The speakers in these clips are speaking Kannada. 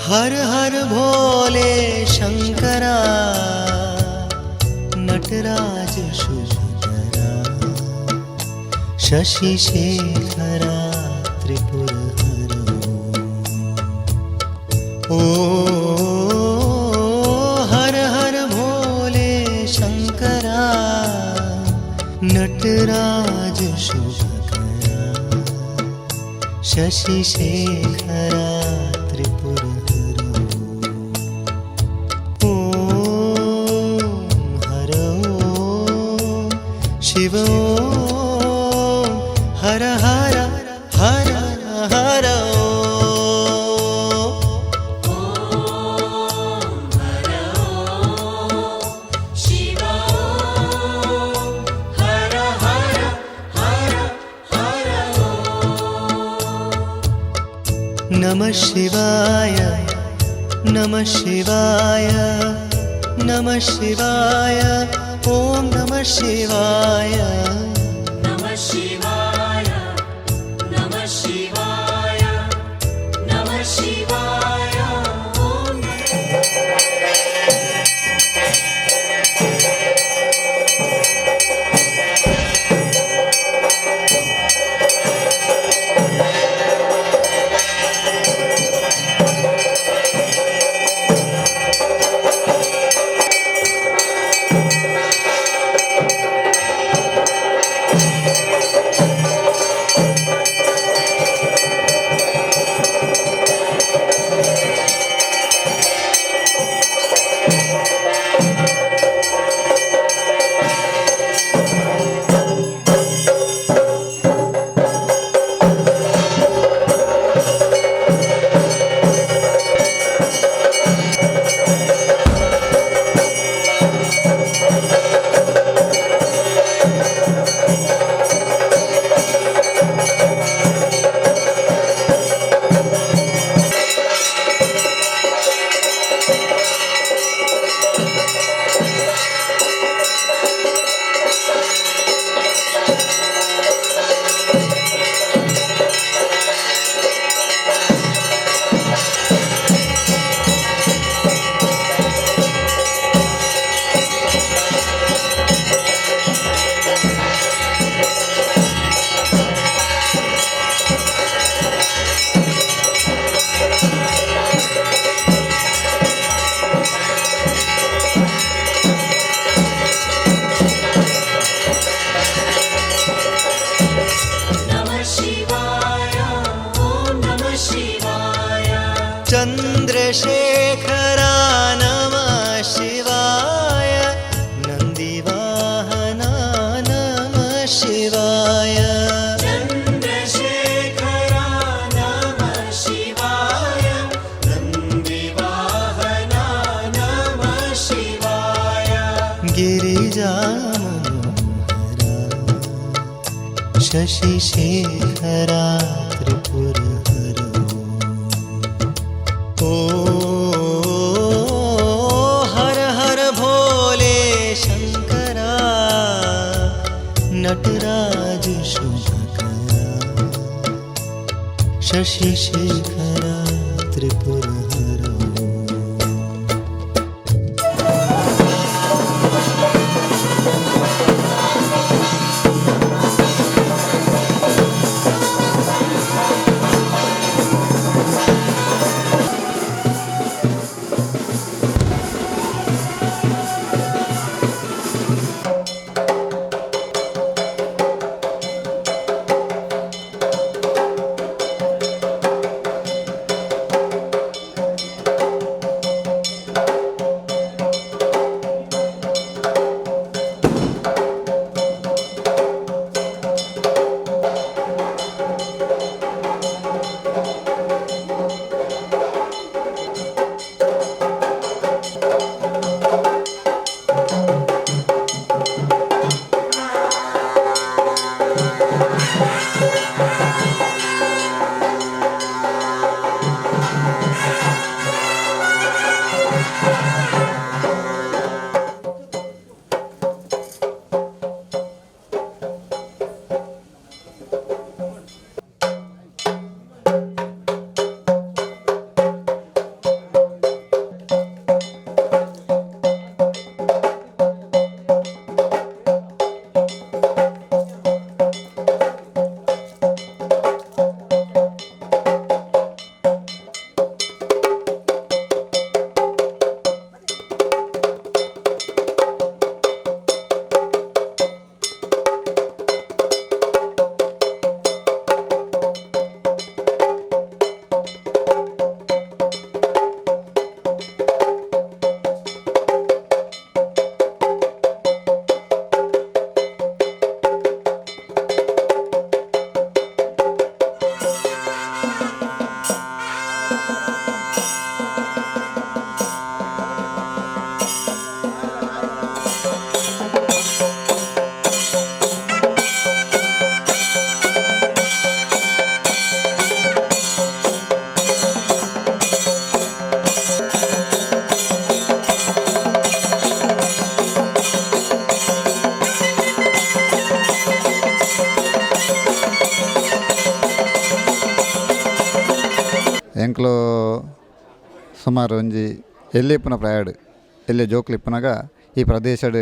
हर हर भोले शंकरा नटराज शुभकरा शशि शेखरा त्रिपुरहरो ओ हर हर भोले शंकरा नटराज शुभकरा शशि शेखरा त्रिपुरहरो ओम हर ओम शिव ओम हर हर हर हर नमः शिवाय नमः शिवाय नमः शिवाय ओम नमः शिवाय नमः शिवाय नमः शिवाय नमः शिवाय ओम चंद्रशेखरा नमः शिवाय नंदीवाहना नमः शिवाय चंद्रशेखरा नमः शिवाय नंदीवाहना नमः शिवाय गिरिजामनोहरा शशि शेखरा त्रिपुरहरो ओ हर हर भोले शंकरा नटराज शुभकरा शशि शेखरा त्रिपुरहरो ಎಂಕ್ಲು ಸುಮಾರು ಒಂಜಿ ಎಲ್ಲಿಪ್ಪುನ ಪ್ರಯಾಡ್ ಎಲ್ಲಿ ಜೋಕ್ಲಿಪ್ಪುನಾಗ ಈ ಪ್ರದೇಶಡ್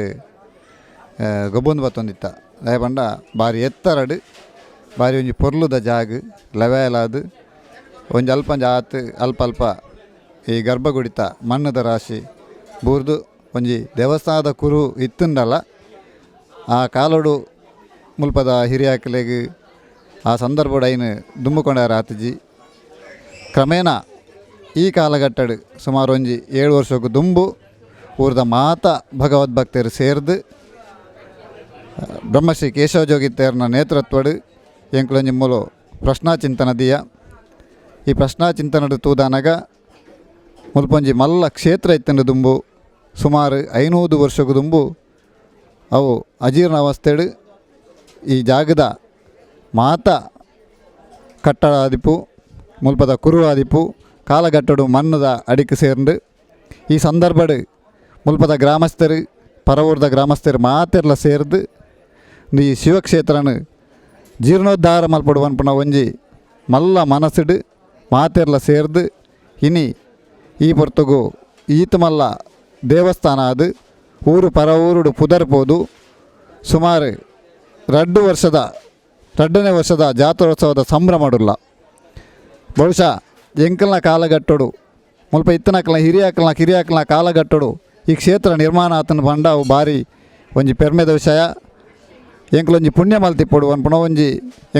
ಗೊಬ್ಬೊಂದು ಬತ್ತೊಂದಿತ್ತ ದಾಯ ಪಂಡ ಬಾರಿ ಎತ್ತರಡ್ ಬಾರಿ ಒಂಜಿ ಪೊರ್ಲುದ ಜಾಗ್ ಲೆವೇಲಾದ್ ಒಂಜಿ ಅಲ್ಪಂಜ ಆತ್ ಅಲ್ಪ ಅಲ್ಪ ಈ ಗರ್ಭಗುಡಿತ ಮಣ್ಣದ ರಾಶಿ ಬೂರ್ದು ಒಂಜಿ ದೇವಸ್ಥಾನದ ಕುರು ಇತ್ತುಂಡಲ್ಲ ಆ ಕಾಲೋಡು ಮುಲ್ಪದ ಹಿರಿಯಾಕಲೆಗ್ ಆ ಸಂದರ್ಭಡ್ ಐನ್ ದುಂಬುಕೊಂಡಾರ ಆತಜಿ ಕ್ರಮೇಣ ಈ ಕಾಲಘಟ್ಟಡ್ ಸುಮಾರು ಒಂಜಿ 7 ವರ್ಷಕ್ಕೂ ದುಂಬು ಊರ್ದ ಮಾತ ಭಗವದ್ಭಕ್ತರು ಸೇರ್ದು ಬ್ರಹ್ಮಶ್ರೀ ಕೇಶವಜೋಗಿತ್ತೇರ್ನ ನೇತೃತ್ವಡ್ ಎಂಕ್ಲೊಂಜಿ ಮೂಲು ಪ್ರಶ್ನಾ ಚಿಂತನ ದಿಯ ಈ ಪ್ರಶ್ನಾ ಚಿಂತನಡ್ ತೂದಾನಗ ಮುಲ್ಪೊಂಜಿ ಮಲ್ಲ ಕ್ಷೇತ್ರ ಇತ್ತಂಡು ದುಂಬು ಸುಮಾರು 500 ವರ್ಷಕ್ಕೂ ದುಂಬು ಅವು ಅಜೀರ್ಣ ಅವಸ್ಥೆಡ್ ಈ ಜಾಗದ ಮಾತ ಕಟ್ಟಡ ಆದಿಪ್ಪು ಮುಲ್ಪದ ಕುರು ಆದಿಪ್ಪು ಕಾಲಗಟ್ಟಡು ಮಣ್ಣದ ಅಡಿಕೆ ಸೇರ್ಂಡು ಈ ಸಂದರ್ಭಡ್ ಮುಲ್ಪದ ಗ್ರಾಮಸ್ಥರು ಪರವೂರ್ದ ಗ್ರಾಮಸ್ಥರು ಮಾತೆರ್ಲ ಸೇರ್ದು ಈ ಶಿವಕ್ಷೇತ್ರನ ಜೀರ್ಣೋದ್ಧಾರ ಮಲ್ಪಡು ಪನ್ಪುನ ಒಂಜಿ ಮಲ್ಲ ಮನಸ್ಸಿಡ್ ಮಾತೆರ್ಲ ಸೇರ್ದು ಇನಿ ಈ ಪೊರ್ತುಗು ಈತ ಮಲ್ಲ ದೇವಸ್ಥಾನ ಅದು ಊರು ಪರವೂರುಡು ಪುದರ್ಪೋದು ಸುಮಾರು 2ನೇ ವರ್ಷದ ಜಾತ್ರೋತ್ಸವದ ಸಂಭ್ರಮಡುಲ್ಲ ಬಹುಶಃ ಎಂಕಲ್ನ ಕಾಲಗಟ್ಟಡು ಮುಲ್ಪ ಇತ್ತನಕ್ಲ ಹಿರಿಯಾಕಲ್ನ ಕಾಲಗಟ್ಟಡು ಈ ಕ್ಷೇತ್ರ ನಿರ್ಮಾಣ ಆತನ ಪಂಡ ಅವು ಬಾರಿ ಒಂಜಿ ಪೆರ್ಮೆದ ವಿಷಯ ಎಂಕ್ಲೊಂಜಿ ಪುಣ್ಯ ಮಲ್ತಿಪ್ಪಡು ಅನ್ಪುಣ ಒಂಜಿ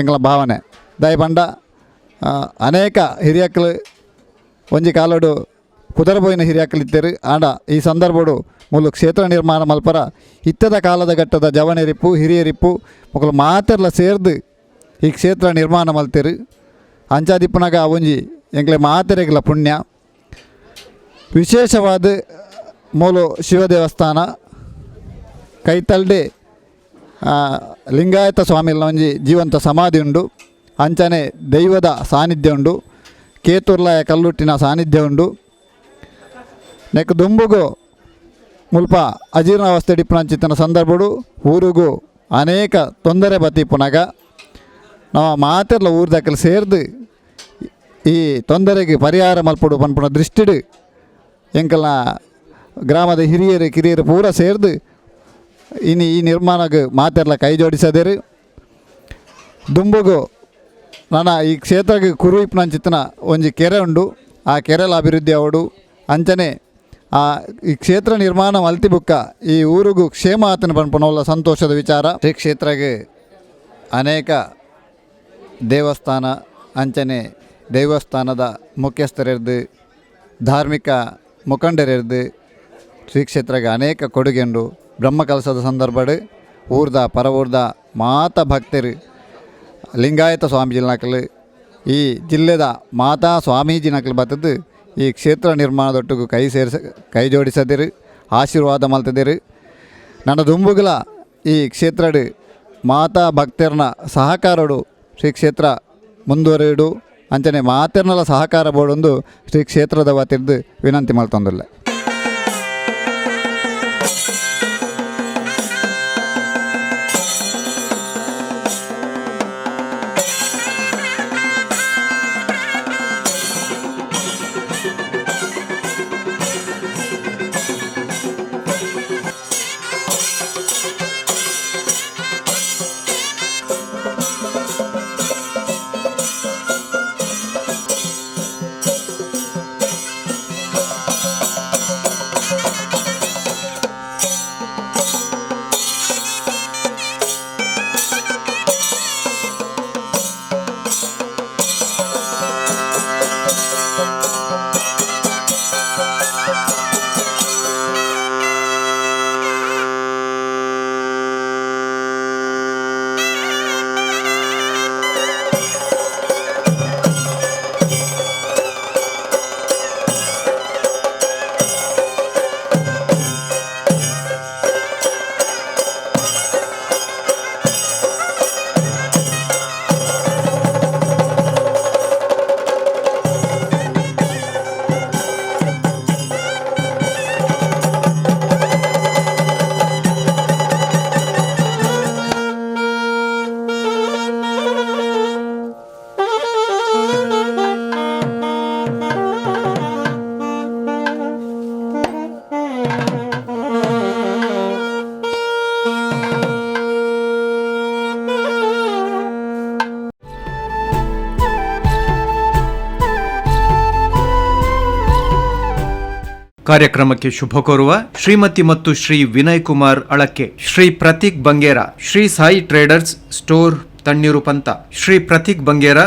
ಎಂಕ್ಲ ಭಾವನೆ ದಾಯ ಪಂಡ ಅನೇಕ ಹಿರಿಯಾಕಲು ಒಂಜಿ ಕಾಲಡು ಪುದರ್ಬೋಯಿನ ಹಿರಿಯಾಕಲಿದ್ದರು ಆಂಡ ಈ ಸಂದರ್ಭಡು ಮೂಲು ಕ್ಷೇತ್ರ ನಿರ್ಮಾಣ ಮಲ್ಪರ ಇತ್ತದ ಕಾಲದ ಘಟ್ಟದ ಜವನೆರಿಪ್ಪು ಹಿರಿಯರಿಪ್ಪು ಮಕ್ಕಳು ಮಾತೆರ್ಲ ಸೇರ್ದು ಈ ಕ್ಷೇತ್ರ ನಿರ್ಮಾಣ ಮಲ್ತೆರು ಅಂಚಾದಿಪ್ಪುನಾಗ ಒಂಜಿ ಎಂಕ್ಲೆ ಮಾತೆರೆಗ್ಲ ಪುಣ್ಯ ವಿಶೇಷವಾದ ಮೂಲು ಶಿವ ದೇವಸ್ಥಾನ ಕೈತಲ್ಡೆ ಲಿಂಗಾಯತ ಸ್ವಾಮಿಲ್ನ ಒಂಜಿ ಜೀವಂತ ಸಮಾಧಿ ಉಂಡು ಅಂಚನೆ ದೈವದ ಸಾನ್ನಿಧ್ಯ ಉಂಡು ಕೇತುರ್ಲಾಯ ಕಲ್ಲುಟ್ಟಿನ ಸಾನ್ನಿಧ್ಯ ಉಂಡು ನೆಕ್ ದುಂಬುಗು ಮುಲ್ಪ ಅಜೀರ್ಣಾವಸ್ಥೆ ಡಿಪ್ಪುನಂಚಿತ್ತಿನ ಸಂದರ್ಭಡು ಊರಿಗೂ ಅನೇಕ ತೊಂದರೆ ಬತ್ತಿಪ್ಪುನಾಗ ನಾವು ಮಾತೆರ್ಲ ಊರ್ದಕ್ಕಲು ಸೇರ್ದು ಈ ತೊಂದರೆಗೆ ಪರಿಹಾರ ಮಲ್ಪಡು ಪನ್ಪುನ ದೃಷ್ಟಿಡು ಎಂಕಲ್ನ ಗ್ರಾಮದ ಕಿರಿಯರು ಪೂರ ಸೇರ್ದು ಇನ್ನು ಈ ನಿರ್ಮಾಣಕ್ಕೆ ಮಾತೆರ್ಲ ಕೈ ಜೋಡಿಸದೇರು ದುಂಬುಗು ನನ್ನ ಈ ಕ್ಷೇತ್ರಕ್ಕೆ ಕುರು ಇಪ್ಪುನಂಚಿತ್ತಿನ ಒಂಜಿ ಕೆರೆ ಉಂಡು ಆ ಕೆರೆಲ ಅಭಿವೃದ್ಧಿ ಅವಡು ಅಂಚನೆ ಈ ಕ್ಷೇತ್ರ ನಿರ್ಮಾಣ ಮಲ್ತಿ ಬುಕ್ಕ ಈ ಊರಿಗೂ ಕ್ಷೇಮ ಆತನ ಪನ್ಪುನವಲ್ಲ ಸಂತೋಷದ ವಿಚಾರ ಶ್ರೀ ಕ್ಷೇತ್ರಗೆ ಅನೇಕ ದೇವಸ್ಥಾನ ಅಂಚನೆ ದೇವಸ್ಥಾನದ ಮುಖ್ಯಸ್ಥರಿರ್ದು ಧಾರ್ಮಿಕ ಮುಖಂಡರಿರ್ದು ಶ್ರೀ ಕ್ಷೇತ್ರಗೆ ಅನೇಕ ಕೊಡುಗೆ ಉಂಡು ಬ್ರಹ್ಮಕಲಸದ ಸಂದರ್ಭಡ್ ಊರ್ದ ಪರವೂರ್ದ ಮಾತ ಭಕ್ತರು ಲಿಂಗಾಯತ ಸ್ವಾಮೀಜಿನಕಲು ಈ ಜಿಲ್ಲೆದ ಮಾತಾ ಸ್ವಾಮೀಜಿನಕಲು ಬತ್ತದು ಈ ಕ್ಷೇತ್ರ ನಿರ್ಮಾಣದೊಟ್ಟಿಗೂ ಕೈ ಜೋಡಿಸದಿರು ಆಶೀರ್ವಾದ ಮಲ್ತದಿರು ನನ್ನ ದುಂಬುಗಳ ಈ ಕ್ಷೇತ್ರಡ್ ಮಾತಾ ಭಕ್ತರ್ನ ಸಹಕಾರಡು ಶ್ರೀ ಕ್ಷೇತ್ರ ಮುಂದುವರಿಡು ಅಂಚನೆ ಮಾತೆರ್ನಲ ಸಹಕಾರ ಬೋಡೊಂದು ಶ್ರೀ ಕ್ಷೇತ್ರದ ವತಿರ್ದು ವಿನಂತಿ ಮಲ್ತೊಂದುಲ್ಲೆ. ಕಾರ್ಯಕ್ರಮಕ್ಕೆ ಶುಭ ಕೋರುವ ಶ್ರೀಮತಿ ಮತ್ತು ಶ್ರೀ ವಿನಯ್ ಕುಮಾರ್ ಅಳಕೆ, ಶ್ರೀ ಪ್ರತೀಕ್ ಬಂಗೇರ, ಶ್ರೀ ಸಾಯಿ ಟ್ರೇಡರ್ಸ್ ಸ್ಟೋರ್ ತಣ್ಣೀರು ಪಂತ, ಶ್ರೀ ಪ್ರತೀಕ್ ಬಂಗೇರ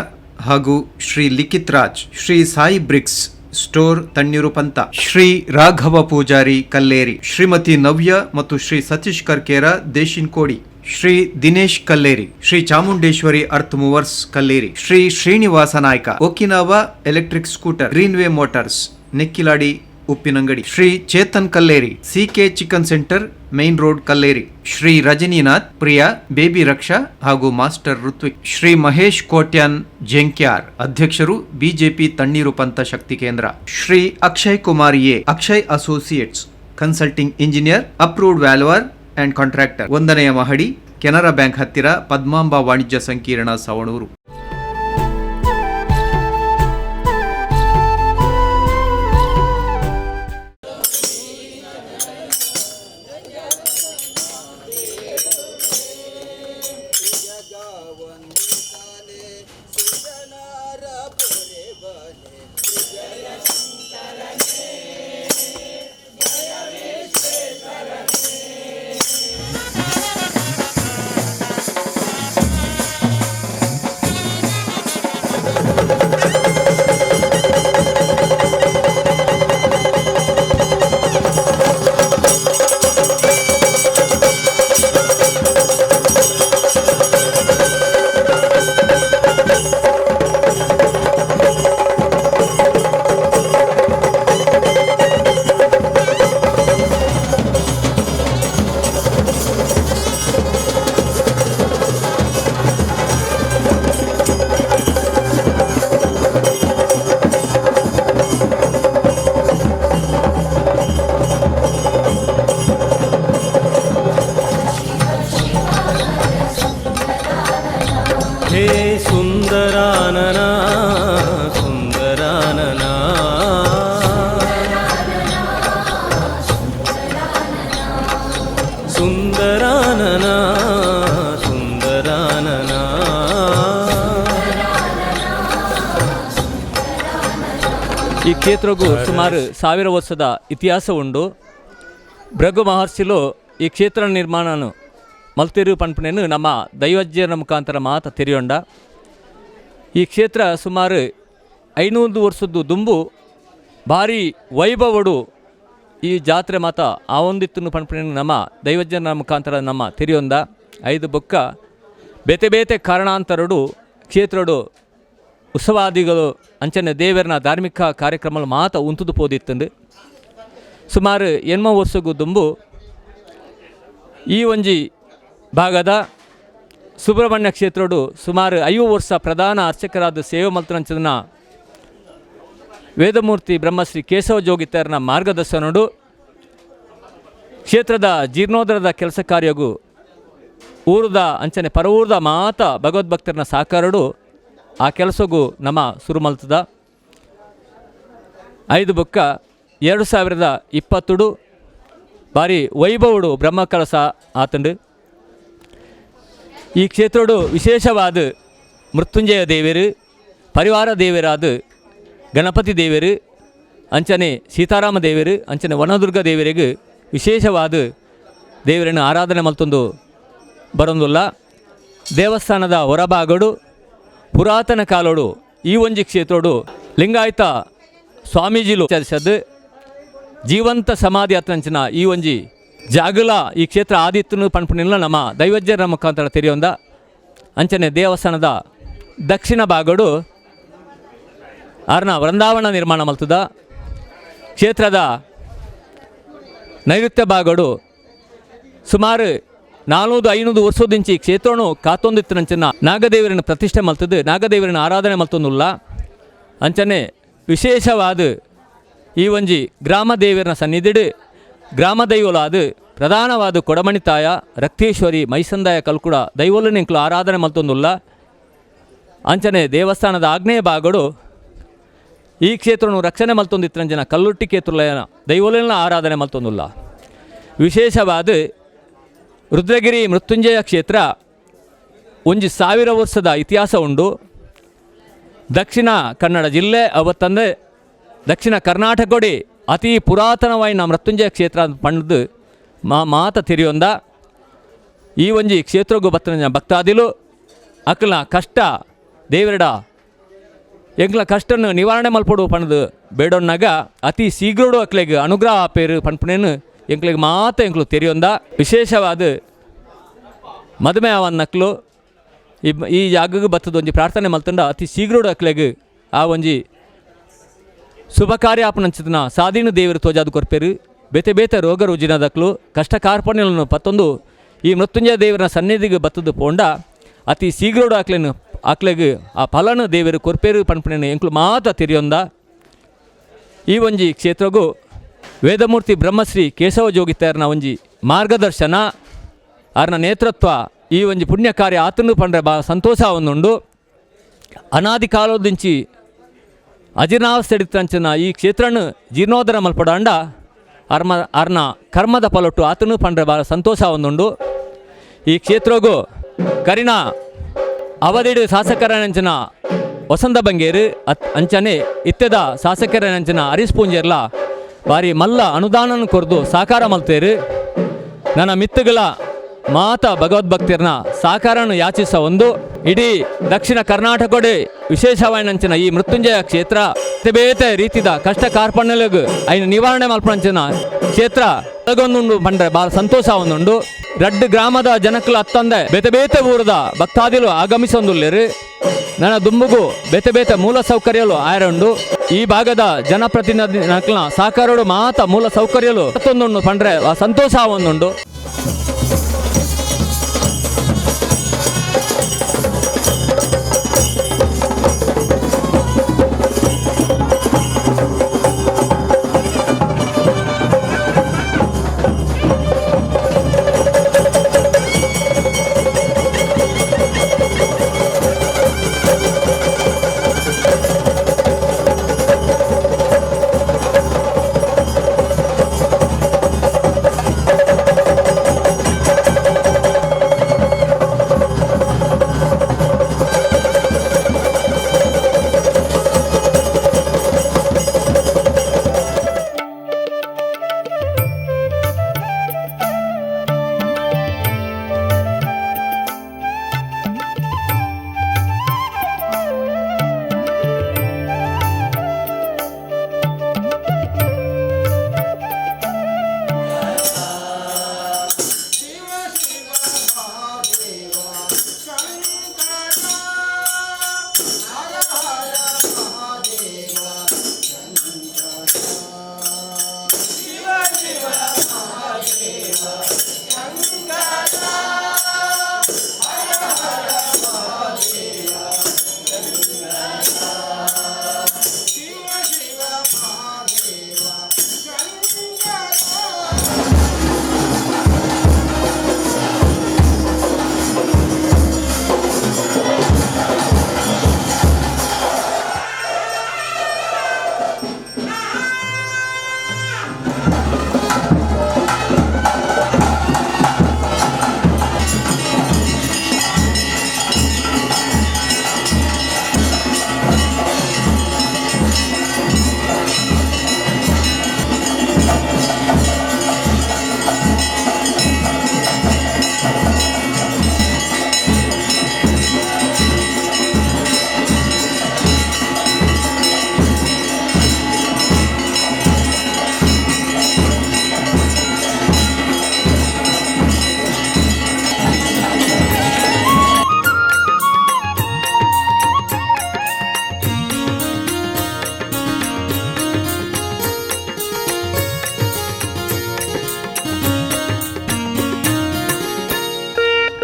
ಹಾಗೂ ಶ್ರೀ ಲಿಖಿತ್ ರಾಜ್, ಶ್ರೀ ಸಾಯಿ ಬ್ರಿಕ್ಸ್ ಸ್ಟೋರ್ ತಣ್ಣೀರು ಪಂತ, ಶ್ರೀ ರಾಘವ ಪೂಜಾರಿ ಕಲ್ಲೇರಿ, ಶ್ರೀಮತಿ ನವ್ಯ ಮತ್ತು Shri Satish Karkera Deshin Kodi, Shri Dinesh Kalleri, Shri Chamundeshwari earth movers Kalleri, Shri Srinivasa Naik, Okinawa electric scooter, Greenway motors Nekkiladi Uppinangadi, Shri Chetan Kalleri, CK chicken centre main road Kalleri, Shri ರಜನಿನಾಥ್, Priya, baby Raksha ಹಾಗೂ ಮಾಸ್ಟರ್ ಋತ್ವಿಕ್, ಶ್ರೀ ಮಹೇಶ್ ಕೋಟ್ಯಾನ್ ಜೆಂಕ್ಯಾರ್, ಅಧ್ಯಕ್ಷರು BJP Tanneeru Panta Shakti Kendra, Shri Akshay Kumar A, Akshay associates consulting engineer, approved valuer and contractor, 1ನೇ ಮಹಡಿ, ಕೆನರಾ ಬ್ಯಾಂಕ್ ಹತ್ತಿರ, ಪದ್ಮಾಂಬ ವಾಣಿಜ್ಯ ಸಂಕೀರ್ಣ, ಸವಣೂರು. हे सुंदरानना सुंदरानना सुंदरानना सुंदरानना ಈ ಕ್ಷೇತ್ರಕ್ಕೂ ಸುಮಾರು 1000 ವರ್ಷದ ಇತಿಹಾಸ ಉಂಡು. ಭೃಗು ಮಹರ್ಷಿಲು ಈ ಕ್ಷೇತ್ರ ನಿರ್ಮಾಣನು ಮಲ್ತಿರು ಪನ್ಪುನೇನು ನಮ್ಮ ದೈವಜ್ಞರ ಮುಖಾಂತರ ಮಾತ ತೆರೆಯೊಂಡ. ಈ ಕ್ಷೇತ್ರ ಸುಮಾರು 500 ವರ್ಷದ್ದು ದುಂಬು ಭಾರಿ ವೈಭವಡು ಈ ಜಾತ್ರೆ ಮಾತ ಆವೊಂದಿತ್ತು ಪನ್ಪುನೇನು ನಮ್ಮ ದೈವಜ್ಞರ ಮುಖಾಂತರ ನಮ್ಮ ತೆರೆಯೊಂದ. 5 ಬೊಕ್ಕ ಬೇತೆ ಬೇತೆ ಕಾರಣಾಂತರಡು ಕ್ಷೇತ್ರಡು ಉತ್ಸವಾದಿಗಳು ಅಂಚನೆ ದೇವರನ ಧಾರ್ಮಿಕ ಕಾರ್ಯಕ್ರಮಗಳು ಮಾತ ಉಂತುದು ಪೋದಿತ್ತಂದು ಸುಮಾರು 8 ವರ್ಷಗೂ ದುಂಬು ಈ ಒಂಜಿ ಭಾಗದ ಸುಬ್ರಹ್ಮಣ್ಯ ಕ್ಷೇತ್ರಡು ಸುಮಾರು 5 ವರ್ಷ ಪ್ರಧಾನ ಅರ್ಚಕರಾದ ಸೇವೆ ಮಲ್ತರಂಚನ ವೇದಮೂರ್ತಿ ಬ್ರಹ್ಮಶ್ರೀ ಕೇಶವ ಜೋಗಿತರನ ಮಾರ್ಗದರ್ಶನಡು ಕ್ಷೇತ್ರದ ಜೀರ್ಣೋದ್ಧರದ ಕೆಲಸ ಕಾರ್ಯಗೂ ಊರದ ಅಂಚನೆ ಪರವೂರದ ಮಾತ ಭಗವದ್ಭಕ್ತರನ ಸಾಕಾರಡು ಆ ಕೆಲಸಗೂ ನಮ್ಮ ಶುರು ಮಲ್ತದ. 5 ಬೊಕ್ಕ 2020 ಬಾರಿ ವೈಭವಡು ಬ್ರಹ್ಮ ಕಳಸ ಆತಂಡು. ಈ ಕ್ಷೇತ್ರಡು ವಿಶೇಷವಾದ ಮೃತ್ಯುಂಜಯ ದೇವರು, ಪರಿವಾರ ದೇವರಾದ ಗಣಪತಿ ದೇವರು, ಅಂಚನೆ ಸೀತಾರಾಮ ದೇವರು, ಅಂಚನೆ ವನದುರ್ಗ ದೇವರಿಗೆ ವಿಶೇಷವಾದ ದೇವರನ್ನು ಆರಾಧನೆ ಮಲ್ತೊಂದು ಬರೋದಿಲ್ಲ. ದೇವಸ್ಥಾನದ ಹೊರಭಾಗಡು ಪುರಾತನ ಕಾಲೋಡು ಈ ಒಂಜಿ ಕ್ಷೇತ್ರಡು ಲಿಂಗಾಯತ ಸ್ವಾಮೀಜಿಲು ಚರ್ಚದ್ದು ಜೀವಂತ ಸಮಾಧಿ ಅತ್ತಂಚಿನ ಈ ಒಂಜಿ ಜಾಗಲ ಈ ಕ್ಷೇತ್ರ ಆದಿತ್ತನು ಪನ್ಪುನಿಲ್ಲ ನಮ್ಮ ದೈವಜ್ಞರ ಮುಖಾಂತರ ತೆರೆಯೊಂದ. ಅಂಚನೆ ದೇವಸ್ಥಾನದ ದಕ್ಷಿಣ ಭಾಗಡು ಆರ್ನ ವೃಂದಾವನ ನಿರ್ಮಾಣ ಮಲ್ತದ. ಕ್ಷೇತ್ರದ ನೈಋತ್ಯ ಭಾಗಡು ಸುಮಾರು 400-500 ವರ್ಷದಿಂಚಿ ಕ್ಷೇತ್ರನು ಕಾತೊಂದಿತ್ತನಂಚನ ನಾಗದೇವರನ್ನು ಪ್ರತಿಷ್ಠೆ ಮಲ್ತದ್ದು, ನಾಗದೇವರನ್ನು ಆರಾಧನೆ ಮಲ್ತೊಂದುಲ್ಲ. ಅಂಚನೆ ವಿಶೇಷವಾದ ಈ ಒಂಜಿ ಗ್ರಾಮ ದೇವರನ ಸನ್ನಿಧಿಡು ಗ್ರಾಮ ದೈವಲಾದ ಪ್ರಧಾನವಾದ ಕೊಡಮಣಿ ತಾಯ ರಕ್ತೇಶ್ವರಿ ಮೈಸಂದಾಯ ಕಲ್ಕುಡ ದೈವಲನಿಂಕ್ಲು ಆರಾಧನೆ ಮಲ್ತೊಂದುಲ್ಲ. ಅಂಚನೆ ದೇವಸ್ಥಾನದ ಆಗ್ನೇಯ ಭಾಗಡು ಈ ಕ್ಷೇತ್ರನು ರಕ್ಷಣೆ ಮಲ್ತೊಂದಿತ್ತರಂಜನ ಕಲ್ಲುಟ್ಟಿ ಕೇತುಲಯನ ದೈವಲನ ಆರಾಧನೆ ಮಲ್ತೊಂದುಲ್ಲ. ವಿಶೇಷವಾದ ರುದ್ರಗಿರಿ ಮೃತ್ಯುಂಜಯ ಕ್ಷೇತ್ರ ಒಂಜಿ 1000 ವರ್ಷದ ಇತಿಹಾಸ ಉಂಡು. ದಕ್ಷಿಣ ಕನ್ನಡ ಜಿಲ್ಲೆ ಅವತ್ತಂದರೆ ದಕ್ಷಿಣ ಕರ್ನಾಟಕಡಿ ಅತಿ ಪುರಾತನವಾಯಿನ ಮೃತ್ಯುಂಜಯ ಕ್ಷೇತ್ರ ಪಂಡದು ಮಾತ ತಿರಿಯೊಂದ ಈ ಒಂಜಿ ಕ್ಷೇತ್ರಗೂ ಬತ್ತನ ಭಕ್ತಾದಿಲು ಅಕ್ಲ ಕಷ್ಟ ದೇವರಡ ಎಂಕ್ಲ ಕಷ್ಟನ್ನು ನಿವಾರಣೆ ಮಲ್ಪಡು ಪಣದು ಬೇಡೊನ್ನಾಗ ಅತಿ ಶೀಘ್ರಡು ಅಕ್ಲೆಗೆ ಅನುಗ್ರಹ ಪೇರು ಪಣ್ಪನೇನು ಎಂಕ್ಲೆಗೆ ಮಾತ ಎಂಕ್ಲು ತೆರೆಯೊಂದ ವಿಶೇಷವಾದ ಮದುವೆ ಅವನ್ನಕ್ಲು ಈ ಜಾಗಕ್ಕೆ ಬತ್ತದ ಒಂಜಿ ಪ್ರಾರ್ಥನೆ ಮಲ್ತಂಡ ಅತಿ ಶೀಘ್ರಡು ಅಕ್ಲೆಗೆ ಆ ಒಂಜಿ ಶುಭ ಕಾರ್ಯ ಆಪನಂಚಿತನ ಸಾಧೀನ ದೇವರು ತೋಜಾದು ಕೊರ್ಪೇರು ಬೇತೆ ಬೇತೆ ರೋಗ ರುಜಿನದಕ್ಲು ಕಷ್ಟ ಕಾರ್ಪಣ್ಯಗಳನ್ನು ಪತ್ತೊಂದು ಈ ಮೃತ್ಯುಂಜಯ ದೇವರ ಸನ್ನಿಧಿಗೆ ಬತ್ತದು ಪೋಂಡ ಅತಿ ಶೀಘ್ರಡು ಆಕ್ಲೆಗೆ ಆ ಫಲನ ದೇವರು ಕೊರ್ಪೇರು ಪಣ್ಪಣೆಯನ್ನು ಎಂಕ್ಲು ಮಾತ ತಿರಿಯೊಂದ ಈ ಒಂಜಿ ಕ್ಷೇತ್ರಗೂ ವೇದಮೂರ್ತಿ ಬ್ರಹ್ಮಶ್ರೀ ಕೇಶವ ಜೋಗಿತಾರನ ಒಂಜಿ ಮಾರ್ಗದರ್ಶನ ಅವರ ನೇತೃತ್ವ ಈ ಒಂಜಿ ಪುಣ್ಯ ಕಾರ್ಯ ಆತನು ಪಂಡ್ರೆ ಭಾಳ ಸಂತೋಷ ಒಂದುಂಡು ಅನಾದಿ ಕಾಲದಿಂಚಿ ಅಜೀರ್ಣಾವಸ್ಥೆಡಿತಂಚನ ಈ ಕ್ಷೇತ್ರನು ಜೀರ್ಣೋದ್ಧಾರ ಮಲ್ಪಡ ಅರ್ನ ಕರ್ಮದ ಫಲೊಟ್ಟು ಆತನು ಪಂಡ್ರೆ ಭಾಳ ಸಂತೋಷ ಒಂದುಂಡು ಈ ಕ್ಷೇತ್ರಗೂ ಕರಿನ ಅವಧಿಡು ಶಾಸಕರನಂಚಿನ ವಸಂತ ಬಂಗೇರು ಅಂಚನೆ ಇತ್ತೆದ ಶಾಸಕರನಂಚಿನ ಹರೀಶ್ ಪೂಂಜೇರ್ಲ ಬಾರಿ ಮಲ್ಲ ಅನುದಾನ ಕೊರ್ದು ಸಾಕಾರ ಮಲ್ತೇರು ನನ್ನ ಮಿತ್ತುಗಳ ಮಾತ ಭಗವದ್ಭಕ್ತಿಯರ್ನ ಸಾಕಾರನು ಯಾಚಿಸ ಒಂದು ಇಡೀ ದಕ್ಷಿಣ ಕರ್ನಾಟಕಡೆ ವಿಶೇಷವಾಯಿನಂಚಿನ ಈ ಮೃತ್ಯುಂಜಯ ಕ್ಷೇತ್ರ ಬೇತೆ ರೀತಿದ ಕಷ್ಟ ಕಾರ್ಪಣ್ಯಲಗು ಐನ ನಿವಾರಣೆ ಮಲ್ಪಂಚಿನ ಕ್ಷೇತ್ರ ತಗೊಂಡು ಪಂಡ್ರೆ ಭಾಳ ಸಂತೋಷ ಒಂದುಂಡು ರಡ್ಡು ಗ್ರಾಮದ ಜನಕ್ಕಲು ಹತ್ತಂದೆ ಬೇತೆ ಬೇತೆ ಊರದ ಭಕ್ತಾದಿಲು ಆಗಮಿಸೊಂದುಲ್ಲೇರು ನನ್ನ ದುಂಬುಗು ಬೇತೆ ಬೇತೆ ಮೂಲ ಸೌಕರ್ಯಲು ಆಯರುಂಡು ಈ ಭಾಗದ ಜನಪ್ರತಿನಿಧಿ ನಕ್ಲ ಸಾಕಾರೋಡು ಮಾತ ಮೂಲ ಸೌಕರ್ಯಲು ಮತ್ತೊಂದು ಪಂಡ್ರೆ ಸಂತೋಷ ಒಂದುಂಡು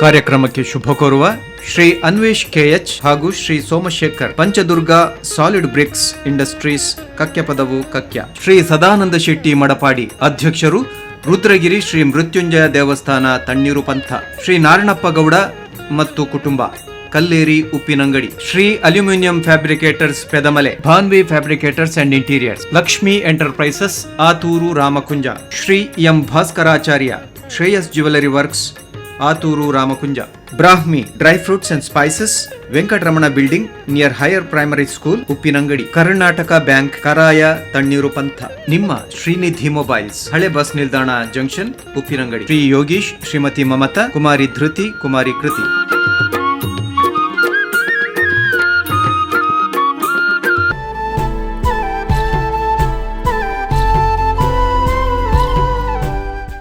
ಕಾರ್ಯಕ್ರಮಕ್ಕೆ ಶುಭ ಕೋರುವ ಶ್ರೀ ಅನ್ವೇಶ್ ಕೆಎಚ್ ಹಾಗೂ Shri Somashekar Panchadurga solid bricks industries Kakkepadavu Kakya. Shri Sadananda Shetty Madapadi ಅಧ್ಯಕ್ಷರು, ರುದ್ರಗಿರಿ ಶ್ರೀ ಮೃತ್ಯುಂಜಯ ದೇವಸ್ಥಾನ ತಣ್ಣೀರು ಪಂಥ. ಶ್ರೀ ನಾರಾಯಣಪ್ಪ ಗೌಡ ಮತ್ತು ಕುಟುಂಬ, Kalleri Uppinangadi. Shri aluminium fabricators Pedamale, Bhanvi fabricators and interiors. Lakshmi enterprises Athur Ramakunja. Shri M Bhaskaracharya, Shreyas jewellery works Athur Ramakunja. Brahmi dry fruits and spices, Venkataramana building near higher primary school, Uppinangadi. Karnataka bank, Karaya, Tanneeru Pantha. ನಿಮ್ಮ ಶ್ರೀನಿಧಿ ಮೊಬೈಲ್ಸ್, ಹಳೆ ಬಸ್ ನಿಲ್ದಾಣ ಜಂಕ್ಷನ್, ಉಪ್ಪಿನಂಗಡಿ. ಶ್ರೀ ಯೋಗೀಶ್, ಶ್ರೀಮತಿ ಮಮತಾ, ಕುಮಾರಿ ಧೃತಿ, ಕುಮಾರಿ ಕೃತಿ.